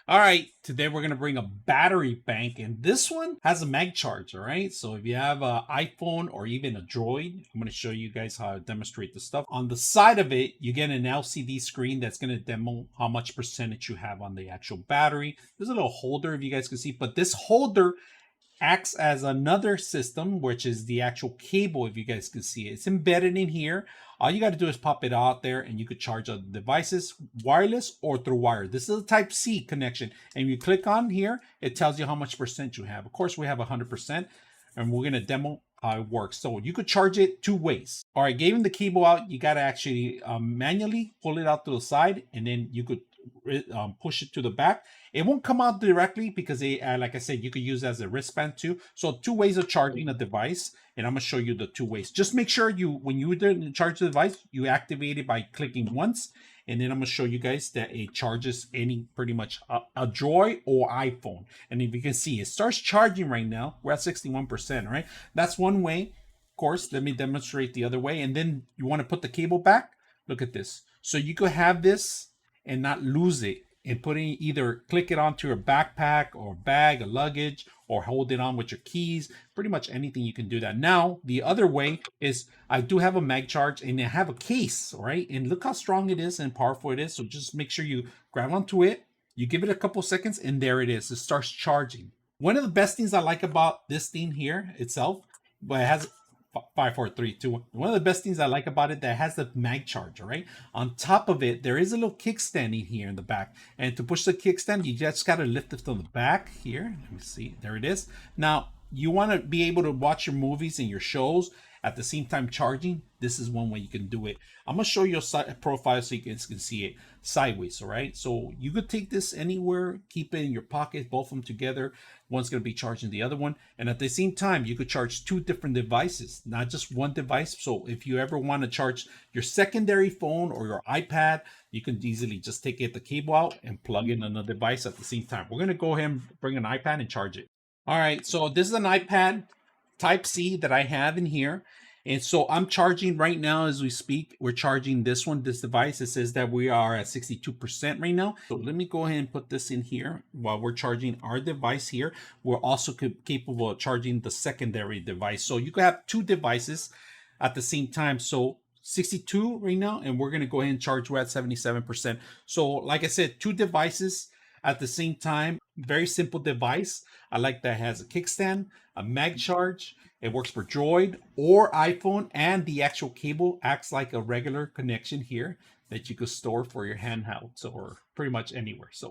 All right, today we're gonna bring a battery bank, and this one has a mag charge. All right, so if you have an iPhone or even a Droid, I'm gonna show you guys how to demonstrate the stuff. On the side of it, you get an LCD screen that's gonna demo how much percentage you have on the actual battery. There's a little holder if you guys can see, but this holder acts as another system, which is the actual cable, if you guys can see it. It's embedded in here. All you got to do is pop it out there and you could charge other devices wireless or through wire. This is a type C connection, and you click on here, it tells you how much percent you have. Of course, we have 100%, and we're going to demo how it works. So you could charge it two ways. All right, giving the cable out, you got to actually manually pull it out to the side, and then you could push it to the back. It won't come out directly because they, like I said, you could use it as a wristband too. So two ways of charging a device, and I'm gonna show you the two ways. Just make sure when you charge the device, you activate it by clicking once, and then I'm gonna show you guys that it charges pretty much a Droid or iPhone. And if you can see, it starts charging right now. We're at 61%, right? That's one way. Of course, let me demonstrate the other way. And then you want to put the cable back. Look at this. So you could have this and not lose it, and either click it onto your backpack or bag, or luggage, or hold it on with your keys. Pretty much anything you can do that. Now, the other way is I do have a mag charge and I have a case, right? And look how strong it is and powerful it is. So just make sure you grab onto it, you give it a couple seconds, and there it is. It starts charging. One of the best things I like about this thing here itself, but it has 5, 4, 3, 2, 1. One of the best things I like about it, that has the mag charger, right? On top of it, there is a little kickstand in here in the back. And to push the kickstand, you just got to lift it from the back here. Let me see. There it is. Now, you want to be able to watch your movies and your shows at the same time charging. This is one way you can do it. I'm going to show you a profile so you guys can see it sideways, all right? So you could take this anywhere, keep it in your pocket, both of them together. One's going to be charging the other one. And at the same time, you could charge two different devices, not just one device. So if you ever want to charge your secondary phone or your iPad, you can easily just take the cable out and plug in another device at the same time. We're going to go ahead and bring an iPad and charge it. All right, so this is an iPad Type C that I have in here. And so I'm charging right now as we speak. We're charging this device. It says that we are at 62% right now. So let me go ahead and put this in here while we're charging our device here. We're also capable of charging the secondary device. So you could have two devices at the same time. So 62 right now, and we're going to go ahead and charge. We're at 77%. So like I said, two devices at the same time. Very simple device. I like that it has a kickstand, a mag charge. It works for Droid or iPhone, and the actual cable acts like a regular connection here that you could store for your handhelds or pretty much anywhere. So